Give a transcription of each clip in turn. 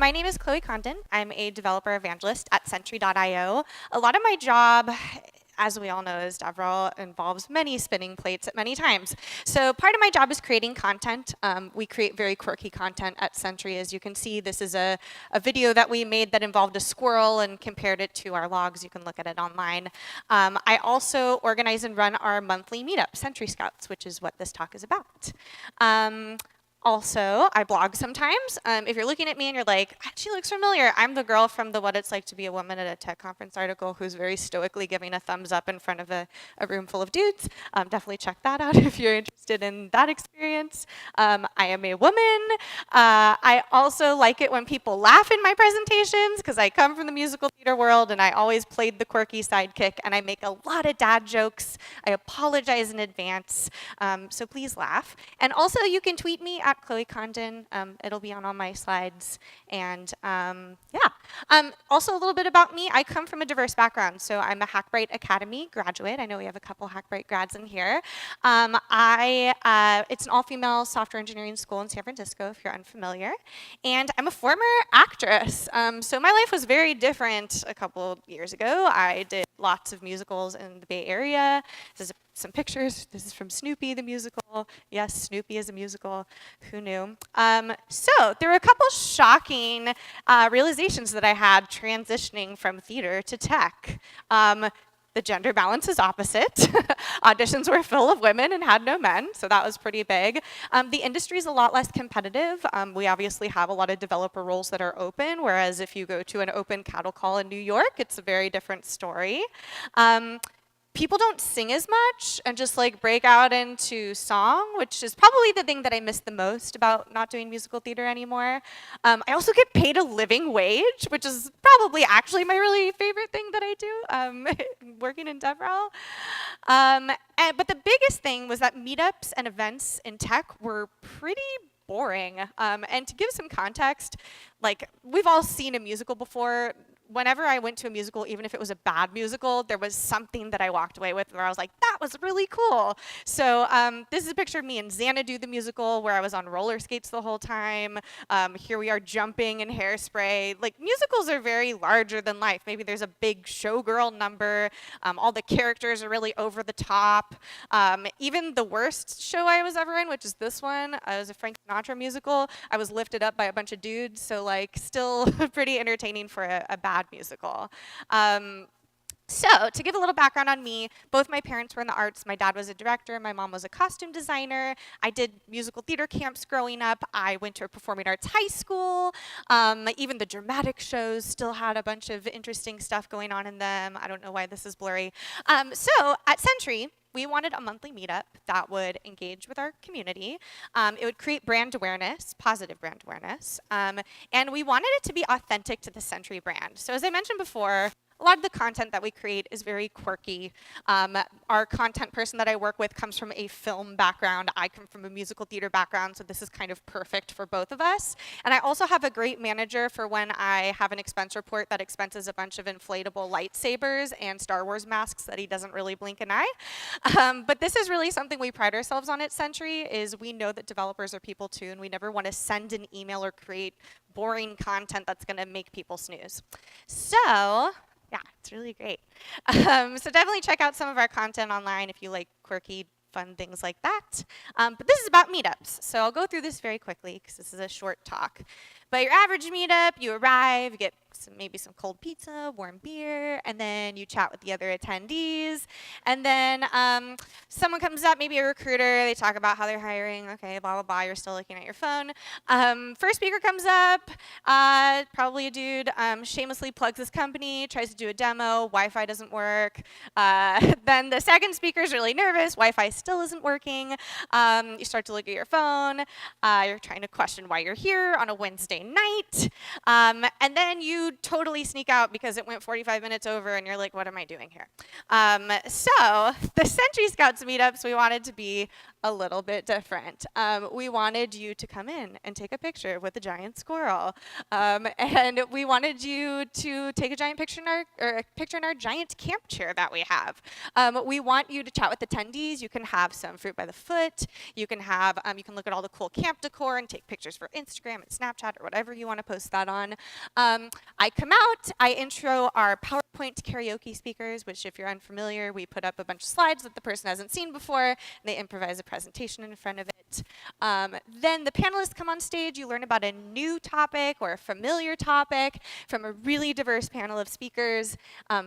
my name is Chloe Condon. I'm a developer evangelist at Sentry.io. A lot of my job, as we all know, as DevRel, involves many spinning plates at many times. So part of my job is creating content. We create very quirky content at Sentry. As you can see, this is a video that we made that involved a squirrel and compared it to our logs. You can look at it online. I also organize and run our monthly meetup, Sentry Scouts, which is what this talk is about. Also, I blog sometimes. If you're looking at me and you're like, she looks familiar, I'm the girl from the What It's Like to Be a Woman at a Tech Conference article who's very stoically giving a thumbs up in front of a room full of dudes. Definitely check that out if you're interested in that experience. I am a woman. I also like it when people laugh in my presentations because I come from the musical theater world and I always played the quirky sidekick and I make a lot of dad jokes. I apologize in advance, so please laugh. And also you can tweet me at Chloe Condon. It'll be on all my slides. And also a little bit about me. I come from a diverse background. So I'm a Hackbright Academy graduate. I know we have a couple Hackbright grads in here. It's an all-female software engineering school in San Francisco, if you're unfamiliar. And I'm a former actress. So my life was very different a couple years ago. I did lots of musicals in the Bay Area. This is some pictures. This is from Snoopy, the musical. Yes, Snoopy is a musical. Who knew? So there were a couple shocking realizations that I had transitioning from theater to tech. The gender balance is opposite. Auditions were full of women and had no men, so that was pretty big. The industry is a lot less competitive. We obviously have a lot of developer roles that are open, whereas if you go to an open cattle call in New York, it's a very different story. People don't sing as much and just like break out into song, which is probably the thing that I miss the most about not doing musical theater anymore. I also get paid a living wage, which is probably actually my really favorite thing that I do, working in DevRel. But the biggest thing was that meetups and events in tech were pretty boring. And to give some context, like we've all seen a musical before. Whenever I went to a musical, even if it was a bad musical, there was something that I walked away with where I was like, that was really cool. So this is a picture of me in Xanadu the musical where I was on roller skates the whole time. Here we are jumping in Hairspray. Like musicals are very larger than life. Maybe there's a big showgirl number. All the characters are really over the top. Even the worst show I was ever in, which is this one, it was a Frank Sinatra musical. I was lifted up by a bunch of dudes, so like still pretty entertaining for a bad musical. So to give a little background on me, both my parents were in the arts. My dad was a director, my mom was a costume designer. I did musical theater camps growing up. I went to a performing arts high school. Even the dramatic shows still had a bunch of interesting stuff going on in them. I don't know why this is blurry. So at Sentry, we wanted a monthly meetup that would engage with our community. It would create brand awareness, positive brand awareness, and we wanted it to be authentic to the Sentry brand. So as I mentioned before, a lot of the content that we create is very quirky. Our content person that I work with comes from a film background. I come from a musical theater background, so this is kind of perfect for both of us. And I also have a great manager for when I have an expense report that expenses a bunch of inflatable lightsabers and Star Wars masks that he doesn't really blink an eye. But this is really something we pride ourselves on at Sentry, is we know that developers are people too, and we never want to send an email or create boring content that's going to make people snooze. So yeah, it's really great. So definitely check out some of our content online if you like quirky, fun things like that. But this is about meetups, so I'll go through this very quickly because this is a short talk. But your average meetup, you arrive, you get maybe some cold pizza, warm beer, and then you chat with the other attendees. And then someone comes up, maybe a recruiter, they talk about how they're hiring, okay, blah, blah, blah, you're still looking at your phone. First speaker comes up, probably a dude, shamelessly plugs his company, tries to do a demo, Wi-Fi doesn't work. Then the second speaker is really nervous, Wi-Fi still isn't working. You start to look at your phone, you're trying to question why you're here on a Wednesday night. And then you totally sneak out because it went 45 minutes over and you're like, what am I doing here? So the Sentry Scouts meetups, we wanted to be a little bit different. We wanted you to come in and take a picture with a giant squirrel. And we wanted you to take a giant picture in our giant camp chair that we have. We want you to chat with attendees. You can have some fruit by the foot. You can have, you can look at all the cool camp decor and take pictures for Instagram and Snapchat or whatever you want to post that on. I come out, I intro our PowerPoint karaoke speakers, which if you're unfamiliar, we put up a bunch of slides that the person hasn't seen before, and they improvise a presentation in front of it. Then the panelists come on stage, you learn about a new topic or a familiar topic from a really diverse panel of speakers.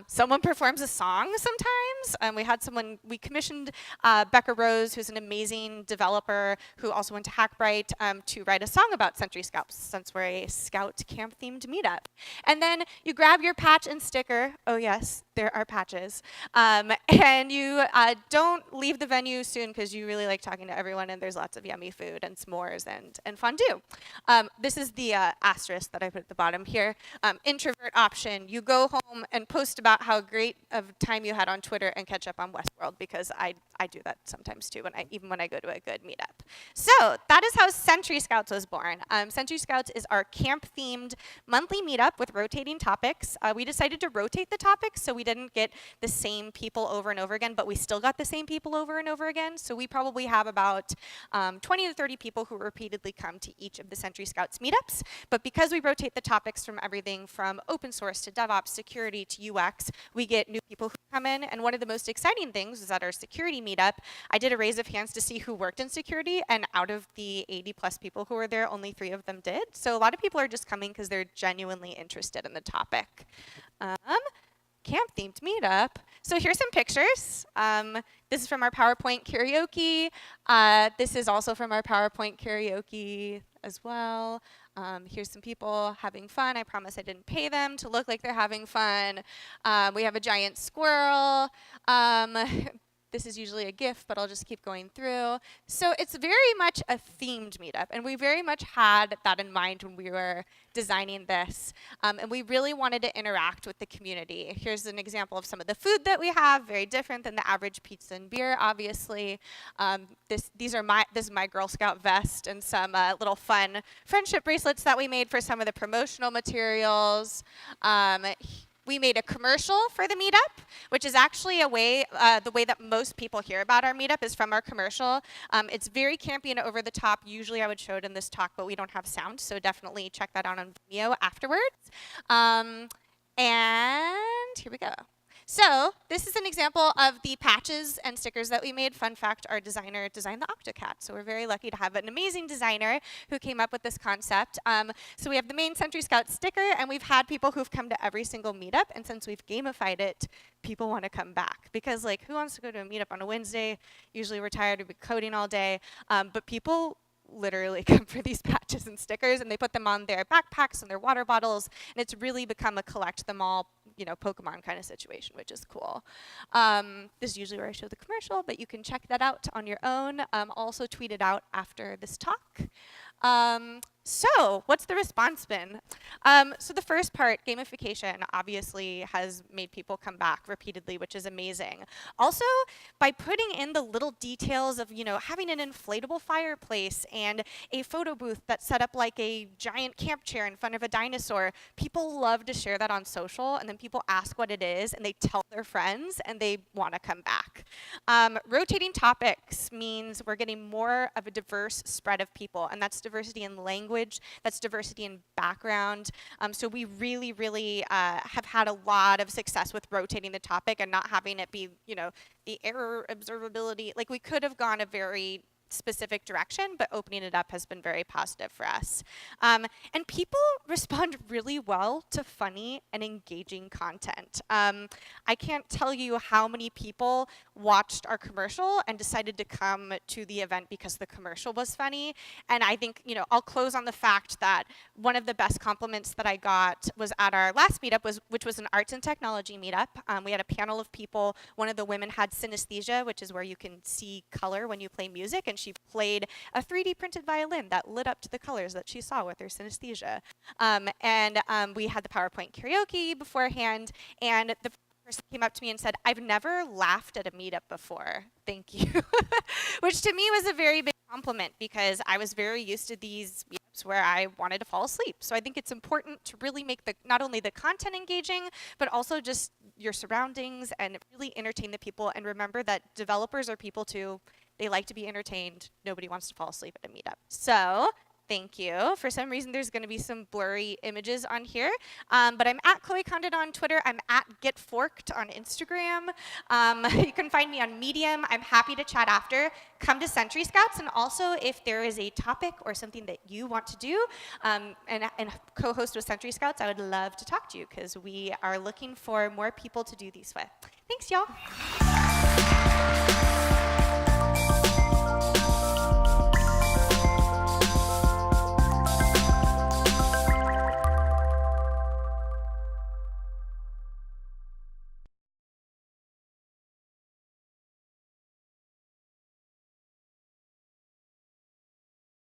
Someone performs a song sometimes. We commissioned Becca Rose, who's an amazing developer who also went to Hackbright, to write a song about Sentry Scouts, since we're a Scout camp-themed meetup. And then you grab your patch and sticker. Oh yes, there are patches. And you don't leave the venue soon because you really like talking to everyone, and there's lots of yummy food and s'mores and fondue. This is the asterisk that I put at the bottom here. Introvert option. You go home and post about how great of time you had on Twitter and catch up on Westworld, because I do that sometimes too, even when I go to a good meetup. So that is how Sentry Scouts was born. Sentry Scouts is our camp-themed monthly meetup with rotating topics. We decided to rotate the topics so we didn't get the same people over and over again, but we still got the same people over and over again. So we probably have about 20 to 30 people who repeatedly come to each of the Sentry Scouts meetups. But because we rotate the topics from everything from open source to DevOps, security to UX, we get new people who come in. And one of the most exciting things is at our security meetup, I did a raise of hands to see who worked in security, and out of the 80 plus people who were there, only 3 of them did. So a lot of people are just coming because they're genuinely interested in the topic. Camp-themed meetup. So here's some pictures. This is from our PowerPoint karaoke. This is also from our PowerPoint karaoke as well. Here's some people having fun. I promise I didn't pay them to look like they're having fun. We have a giant squirrel. This is usually a GIF, but I'll just keep going through. So it's very much a themed meetup, and we very much had that in mind when we were designing this. And we really wanted to interact with the community. Here's an example of some of the food that we have, very different than the average pizza and beer, obviously. This is my Girl Scout vest and some little fun friendship bracelets that we made for some of the promotional materials. We made a commercial for the meetup, which is actually the way that most people hear about our meetup is from our commercial. It's very campy and over the top. Usually I would show it in this talk, but we don't have sound, so definitely check that out on Vimeo afterwards. And here we go. So this is an example of the patches and stickers that we made. Fun fact, our designer designed the Octocat. So we're very lucky to have an amazing designer who came up with this concept. So we have the main Sentry Scout sticker, and we've had people who've come to every single meetup. And since we've gamified it, people want to come back. Because like, who wants to go to a meetup on a Wednesday? Usually we're tired, we've been coding all day. But people literally come for these patches and stickers, and they put them on their backpacks and their water bottles, and it's really become a collect them all, Pokemon kind of situation, which is cool. This is usually where I show the commercial, but you can check that out on your own. I'll also tweet it out after this talk. So what's the response been? So the first part, gamification, obviously has made people come back repeatedly, which is amazing. Also, by putting in the little details of, having an inflatable fireplace and a photo booth that's set up like a giant camp chair in front of a dinosaur, people love to share that on social, and then people ask what it is, and they tell their friends, and they want to come back. Rotating topics means we're getting more of a diverse spread of people, and that's diversity in language, that's diversity in background. So we really, really have had a lot of success with rotating the topic and not having it be, the error observability. Like, we could have gone a very specific direction, but opening it up has been very positive for us. And people respond really well to funny and engaging content. I can't tell you how many people watched our commercial and decided to come to the event because the commercial was funny. And I think, I'll close on the fact that one of the best compliments that I got was at our last meetup, which was an arts and technology meetup. We had a panel of people. One of the women had synesthesia, which is where you can see color when you play music, and she played a 3D printed violin that lit up to the colors that she saw with her synesthesia. We had the PowerPoint karaoke beforehand, and the person came up to me and said, "I've never laughed at a meetup before. Thank you." Which to me was a very big compliment because I was very used to these meetups where I wanted to fall asleep. So I think it's important to really make not only the content engaging, but also just your surroundings and really entertain the people. And remember that developers are people too. They like to be entertained. Nobody wants to fall asleep at a meetup. So thank you. For some reason, there's going to be some blurry images on here. But I'm at Chloe Condon on Twitter. I'm at GetForked on Instagram. You can find me on Medium. I'm happy to chat after. Come to Sentry Scouts. And also, if there is a topic or something that you want to do and co-host with Sentry Scouts, I would love to talk to you because we are looking for more people to do these with. Thanks, y'all.